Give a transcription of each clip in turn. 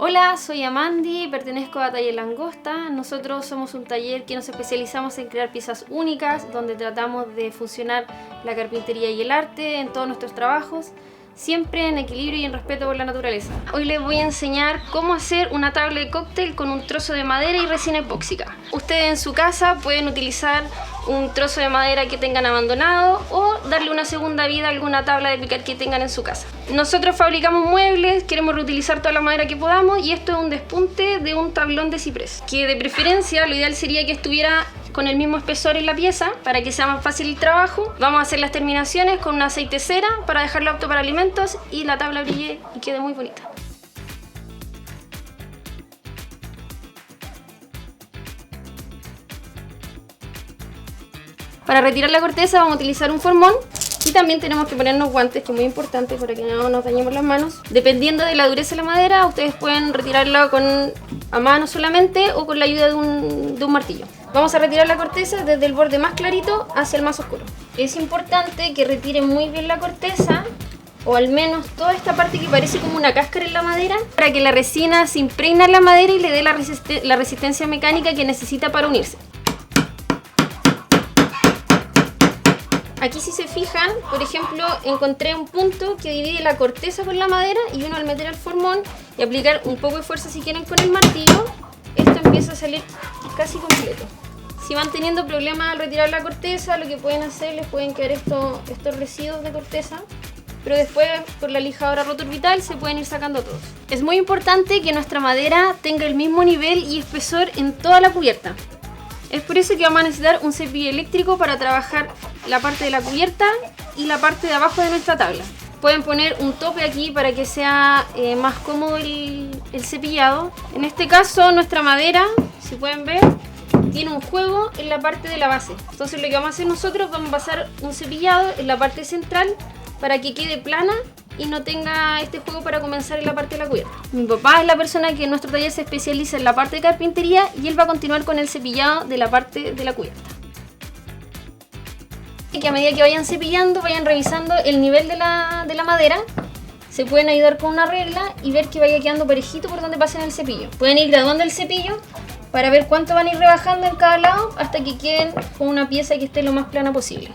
Hola, soy Amandi, pertenezco a Taller Langosta. Nosotros somos un taller que nos especializamos en crear piezas únicas, donde tratamos de fusionar la carpintería y el arte en todos nuestros trabajos, siempre en equilibrio y en respeto por la naturaleza. Hoy les voy a enseñar cómo hacer una tabla de cóctel con un trozo de madera y resina epóxica. Ustedes en su casa pueden utilizar un trozo de madera que tengan abandonado o darle una segunda vida a alguna tabla de picar que tengan en su casa. Nosotros fabricamos muebles, queremos reutilizar toda la madera que podamos y esto es un despunte de un tablón de ciprés, que de preferencia lo ideal sería que estuviera con el mismo espesor en la pieza para que sea más fácil el trabajo. Vamos a hacer las terminaciones con un aceite cera para dejarlo apto para alimentos y la tabla brille y quede muy bonita. Para retirar la corteza vamos a utilizar un formón y también tenemos que ponernos guantes, que es muy importante para que no nos dañemos las manos. Dependiendo de la dureza de la madera, ustedes pueden retirarla a mano solamente o con la ayuda de un martillo. Vamos a retirar la corteza desde el borde más clarito hacia el más oscuro. Es importante que retiren muy bien la corteza, o al menos toda esta parte que parece como una cáscara en la madera, para que la resina se impregne en la madera y le dé la resistencia mecánica que necesita para unirse. Aquí si se fijan, por ejemplo, encontré un punto que divide la corteza con la madera y uno al meter el formón y aplicar un poco de fuerza si quieren con el martillo, esto empieza a salir casi completo. Si van teniendo problemas al retirar la corteza, lo que pueden hacer, les pueden quedar estos residuos de corteza, pero después por la lijadora rotorbital se pueden ir sacando todos. Es muy importante que nuestra madera tenga el mismo nivel y espesor en toda la cubierta. Es por eso que vamos a necesitar un cepillo eléctrico para trabajar la parte de la cubierta y la parte de abajo de nuestra tabla. Pueden poner un tope aquí para que sea más cómodo el cepillado. En este caso nuestra madera, si pueden ver, tiene un juego en la parte de la base. Entonces lo que vamos a hacer nosotros, vamos a pasar un cepillado en la parte central para que quede plana y no tenga este juego para comenzar en la parte de la cubierta. Mi papá es la persona que en nuestro taller se especializa en la parte de carpintería y él va a continuar con el cepillado de la parte de la cubierta. Y que a medida que vayan cepillando, vayan revisando el nivel de la madera. Se pueden ayudar con una regla y ver que vaya quedando parejito por donde pasen el cepillo. Pueden ir graduando el cepillo para ver cuánto van a ir rebajando en cada lado hasta que queden con una pieza que esté lo más plana posible.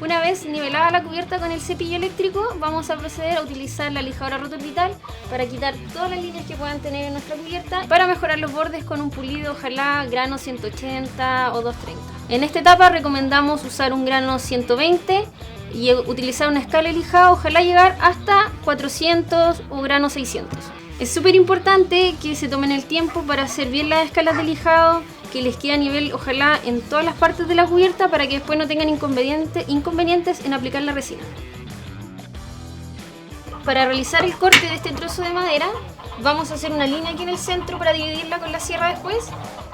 Una vez nivelada la cubierta con el cepillo eléctrico, vamos a proceder a utilizar la lijadora rotorbital para quitar todas las líneas que puedan tener en nuestra cubierta para mejorar los bordes con un pulido, ojalá grano 180 o 230. En esta etapa recomendamos usar un grano 120 y utilizar una escala de lijado, ojalá llegar hasta 400 o grano 600. Es súper importante que se tomen el tiempo para hacer bien las escalas de lijado, que les quede a nivel ojalá en todas las partes de la cubierta para que después no tengan inconvenientes en aplicar la resina. Para realizar el corte de este trozo de madera vamos a hacer una línea aquí en el centro para dividirla con la sierra después.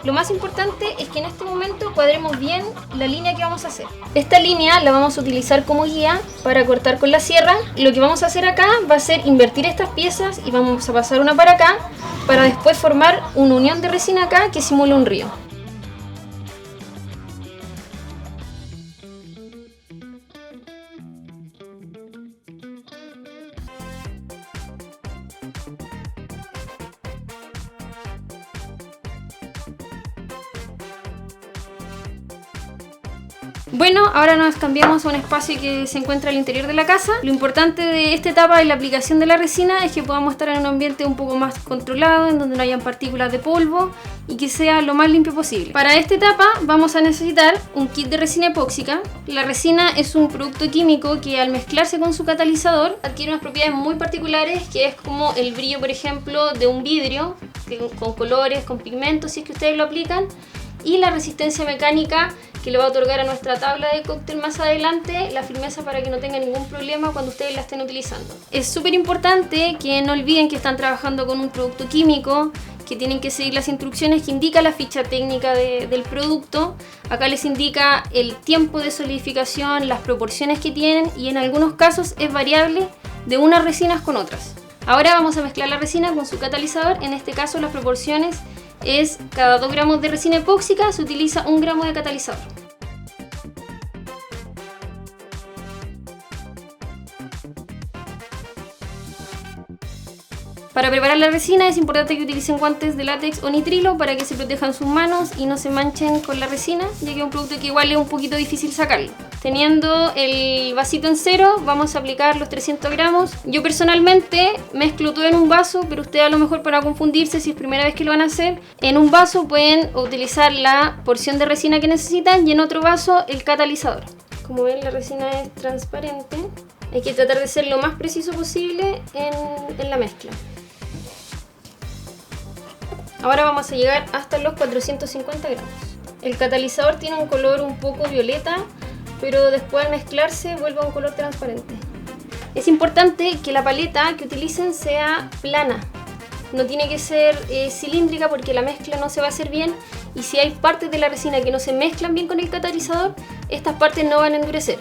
Lo más importante es que en este momento cuadremos bien la línea que vamos a hacer. Esta línea la vamos a utilizar como guía para cortar con la sierra. Lo que vamos a hacer acá va a ser invertir estas piezas y vamos a pasar una para acá para después formar una unión de resina acá que simule un río. Bueno, ahora nos cambiamos a un espacio que se encuentra al interior de la casa. Lo importante de esta etapa de la aplicación de la resina es que podamos estar en un ambiente un poco más controlado, en donde no hayan partículas de polvo y que sea lo más limpio posible. Para esta etapa vamos a necesitar un kit de resina epóxica. La resina es un producto químico que al mezclarse con su catalizador adquiere unas propiedades muy particulares, que es como el brillo, por ejemplo, de un vidrio, con colores, con pigmentos, si es que ustedes lo aplican, y la resistencia mecánica que le va a otorgar a nuestra tabla de cóctel más adelante la firmeza para que no tenga ningún problema cuando ustedes la estén utilizando. Es súper importante que no olviden que están trabajando con un producto químico, que tienen que seguir las instrucciones que indica la ficha técnica del producto. Acá les indica el tiempo de solidificación, las proporciones que tienen y en algunos casos es variable de unas resinas con otras. Ahora vamos a mezclar la resina con su catalizador. En este caso las proporciones es cada 2 gramos de resina epóxica se utiliza 1 gramo de catalizador. Para preparar la resina es importante que utilicen guantes de látex o nitrilo para que se protejan sus manos y no se manchen con la resina, ya que es un producto que igual es un poquito difícil sacarlo. Teniendo el vasito en cero, vamos a aplicar los 300 gramos. Yo personalmente mezclo todo en un vaso, pero ustedes a lo mejor, para confundirse si es primera vez que lo van a hacer, en un vaso pueden utilizar la porción de resina que necesitan y en otro vaso el catalizador. Como ven, la resina es transparente. Hay que tratar de ser lo más preciso posible en la mezcla. Ahora vamos a llegar hasta los 450 gramos. El catalizador tiene un color un poco violeta, pero después al mezclarse vuelve a un color transparente. Es importante que la paleta que utilicen sea plana. No tiene que ser cilíndrica porque la mezcla no se va a hacer bien, y si hay partes de la resina que no se mezclan bien con el catalizador, estas partes no van a endurecer.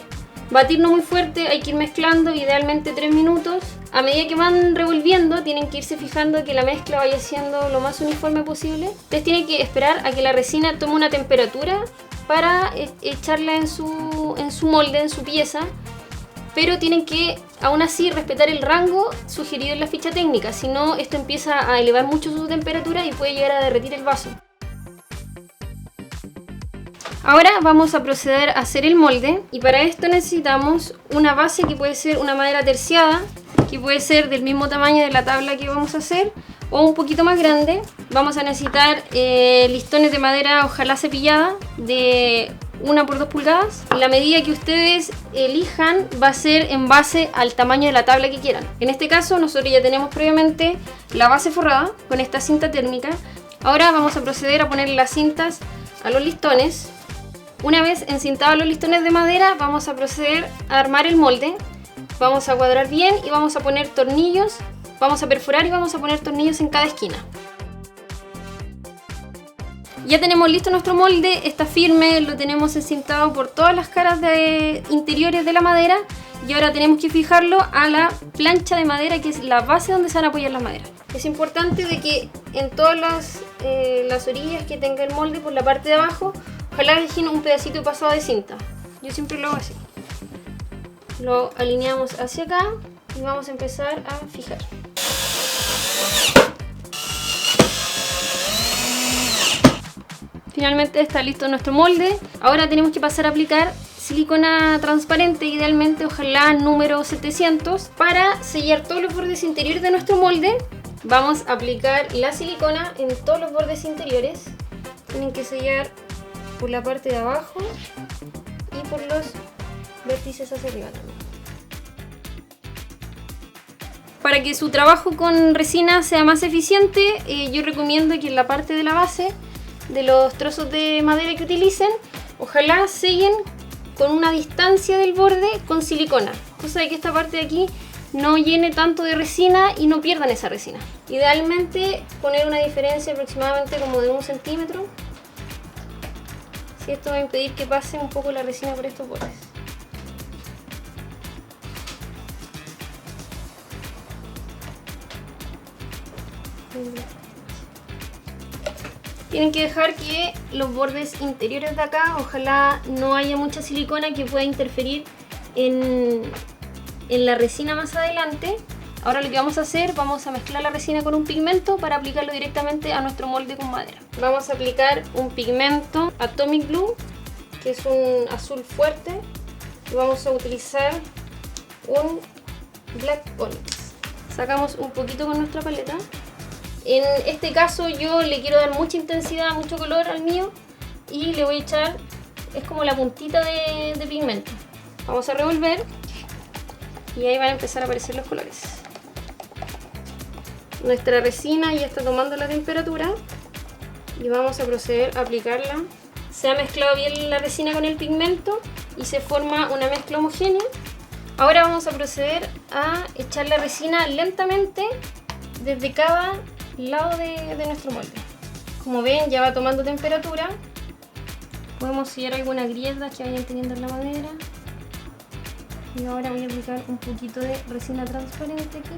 Batir no muy fuerte, hay que ir mezclando, idealmente 3 minutos. A medida que van revolviendo, tienen que irse fijando que la mezcla vaya siendo lo más uniforme posible. Ustedes tienen que esperar a que la resina tome una temperatura para echarla en su molde, en su pieza. Pero tienen que, aún así, respetar el rango sugerido en la ficha técnica. Si no, esto empieza a elevar mucho su temperatura y puede llegar a derretir el vaso. Ahora vamos a proceder a hacer el molde, y para esto necesitamos una base que puede ser una madera terciada, que puede ser del mismo tamaño de la tabla que vamos a hacer o un poquito más grande. Vamos a necesitar listones de madera, ojalá cepillada, de 1 por 2 pulgadas. La medida que ustedes elijan va a ser en base al tamaño de la tabla que quieran. En este caso nosotros ya tenemos previamente la base forrada con esta cinta térmica. Ahora vamos a proceder a poner las cintas a los listones. Una vez encintados los listones de madera, vamos a proceder a armar el molde. Vamos a cuadrar bien y vamos a poner tornillos. Vamos a perforar y vamos a poner tornillos en cada esquina. Ya tenemos listo nuestro molde, está firme, lo tenemos encintado por todas las caras interiores de la madera, y ahora tenemos que fijarlo a la plancha de madera, que es la base donde se van a apoyar las maderas. Es importante de que en todas las orillas que tenga el molde, por la parte de abajo, ojalá dejen un pedacito pasado de cinta. Yo siempre lo hago así. Lo alineamos hacia acá y vamos a empezar a fijar. Finalmente está listo nuestro molde. Ahora tenemos que pasar a aplicar silicona transparente, idealmente ojalá número 700, para sellar todos los bordes interiores de nuestro molde. Vamos a aplicar la silicona en todos los bordes interiores. Tienen que sellar por la parte de abajo y por los vértices hacia arriba también. Para que su trabajo con resina sea más eficiente, yo recomiendo que en la parte de la base de los trozos de madera que utilicen, ojalá sellen con una distancia del borde con silicona, cosa de que esta parte de aquí no llene tanto de resina y no pierdan esa resina. Idealmente poner una diferencia aproximadamente como de 1 centímetro, si esto va a impedir que pase un poco la resina por estos bordes. Tienen que dejar que los bordes interiores de acá, ojalá no haya mucha silicona que pueda interferir en la resina más adelante. Ahora lo que vamos a hacer, vamos a mezclar la resina con un pigmento para aplicarlo directamente a nuestro molde con madera. Vamos a aplicar un pigmento Atomic Blue, que es un azul fuerte, y vamos a utilizar un Black Onyx. Sacamos un poquito con nuestra paleta. En este caso yo le quiero dar mucha intensidad, mucho color al mío, y le voy a echar, es como la puntita de pigmento. Vamos a revolver y ahí van a empezar a aparecer los colores. Nuestra resina ya está tomando la temperatura y vamos a proceder a aplicarla. Se ha mezclado bien la resina con el pigmento y se forma una mezcla homogénea. Ahora vamos a proceder a echar la resina lentamente desde cada lado de nuestro molde. Como ven, ya va tomando temperatura. Podemos sellar algunas grietas que vayan teniendo en la madera. Y ahora voy a aplicar un poquito de resina transparente aquí.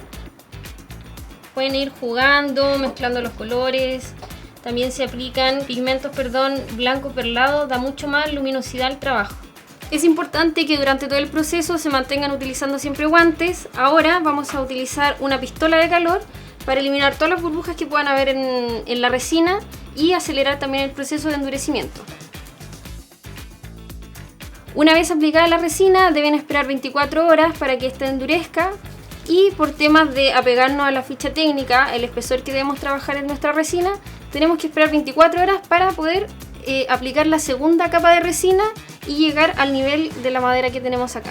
Pueden ir jugando, mezclando los colores. También se aplican pigmentos, blanco perlado, da mucho más luminosidad al trabajo. Es importante que durante todo el proceso se mantengan utilizando siempre guantes. Ahora vamos a utilizar una pistola de calor para eliminar todas las burbujas que puedan haber en la resina y acelerar también el proceso de endurecimiento. Una vez aplicada la resina deben esperar 24 horas para que ésta endurezca, y por temas de apegarnos a la ficha técnica, el espesor que debemos trabajar en nuestra resina, tenemos que esperar 24 horas para poder aplicar la segunda capa de resina y llegar al nivel de la madera que tenemos acá.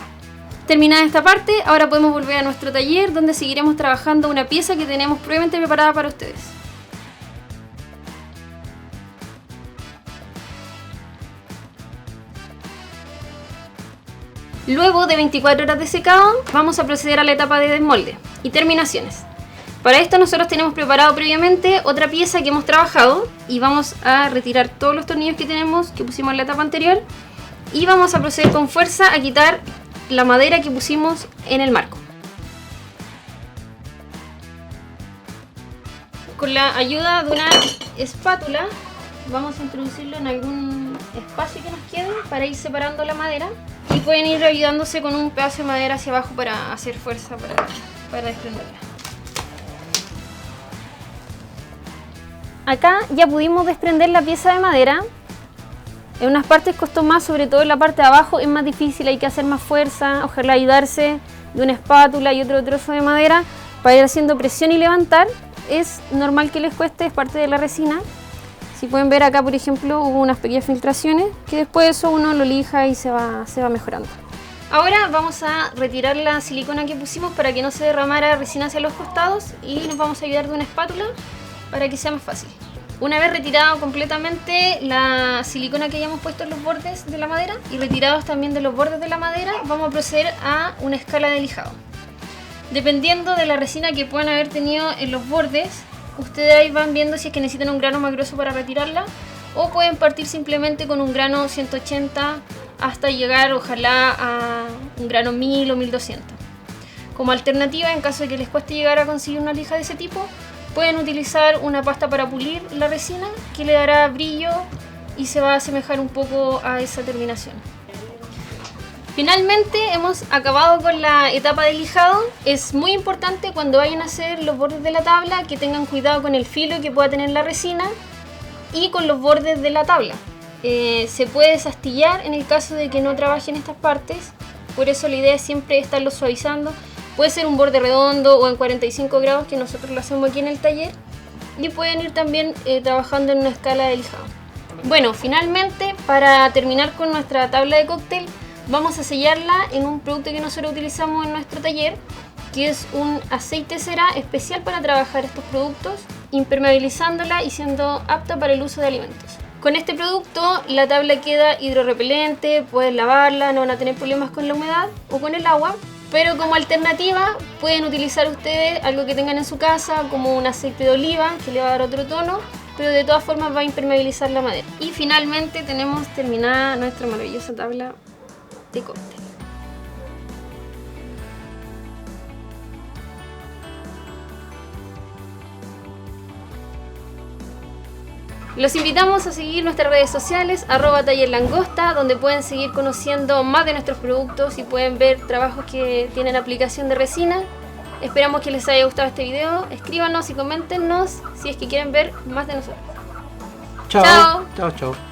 Terminada esta parte, ahora podemos volver a nuestro taller, donde seguiremos trabajando una pieza que tenemos previamente preparada para ustedes. Luego de 24 horas de secado, vamos a proceder a la etapa de desmolde y terminaciones. Para esto nosotros tenemos preparado previamente otra pieza que hemos trabajado y vamos a retirar todos los tornillos que tenemos, que pusimos en la etapa anterior, y vamos a proceder con fuerza a quitar la madera que pusimos en el marco. Con la ayuda de una espátula vamos a introducirlo en algún espacio que nos quede para ir separando la madera, y pueden ir ayudándose con un pedazo de madera hacia abajo para hacer fuerza para desprenderla. Acá ya pudimos desprender la pieza de madera. En unas partes costó más, sobre todo en la parte de abajo es más difícil, hay que hacer más fuerza, ojalá ayudarse de una espátula y otro trozo de madera para ir haciendo presión y levantar. Es normal que les cueste, es parte de la resina. Si pueden ver acá, por ejemplo, hubo unas pequeñas filtraciones que después de eso uno lo lija y se va mejorando. Ahora vamos a retirar la silicona que pusimos para que no se derramara resina hacia los costados, y nos vamos a ayudar de una espátula para que sea más fácil. Una vez retirado completamente la silicona que hayamos puesto en los bordes de la madera y retirados también de los bordes de la madera, vamos a proceder a una escala de lijado. Dependiendo de la resina que puedan haber tenido en los bordes, ustedes ahí van viendo si es que necesitan un grano más grueso para retirarla, o pueden partir simplemente con un grano 180 hasta llegar ojalá a un grano 1000 o 1200. Como alternativa, en caso de que les cueste llegar a conseguir una lija de ese tipo, pueden utilizar una pasta para pulir la resina que le dará brillo y se va a asemejar un poco a esa terminación. Finalmente hemos acabado con la etapa de lijado. Es muy importante cuando vayan a hacer los bordes de la tabla que tengan cuidado con el filo que pueda tener la resina y con los bordes de la tabla. Se puede desastillar en el caso de que no trabajen estas partes, por eso la idea es siempre estarlo suavizando. Puede ser un borde redondo o en 45 grados, que nosotros lo hacemos aquí en el taller, y pueden ir también trabajando en una escala de lijado. Bueno, finalmente, para terminar con nuestra tabla de cóctel, vamos a sellarla en un producto que nosotros utilizamos en nuestro taller, que es un aceite cera especial para trabajar estos productos, impermeabilizándola y siendo apta para el uso de alimentos. Con este producto la tabla queda hidrorrepelente, pueden lavarla, no van a tener problemas con la humedad o con el agua. Pero como alternativa pueden utilizar ustedes algo que tengan en su casa, como un aceite de oliva, que le va a dar otro tono, pero de todas formas va a impermeabilizar la madera. Y finalmente tenemos terminada nuestra maravillosa tabla de cóctel. Los invitamos a seguir nuestras redes sociales, @tallerlangosta, donde pueden seguir conociendo más de nuestros productos y pueden ver trabajos que tienen aplicación de resina. Esperamos que les haya gustado este video. Escríbanos y coméntenos si es que quieren ver más de nosotros. Chao. Chao. Chao, chao.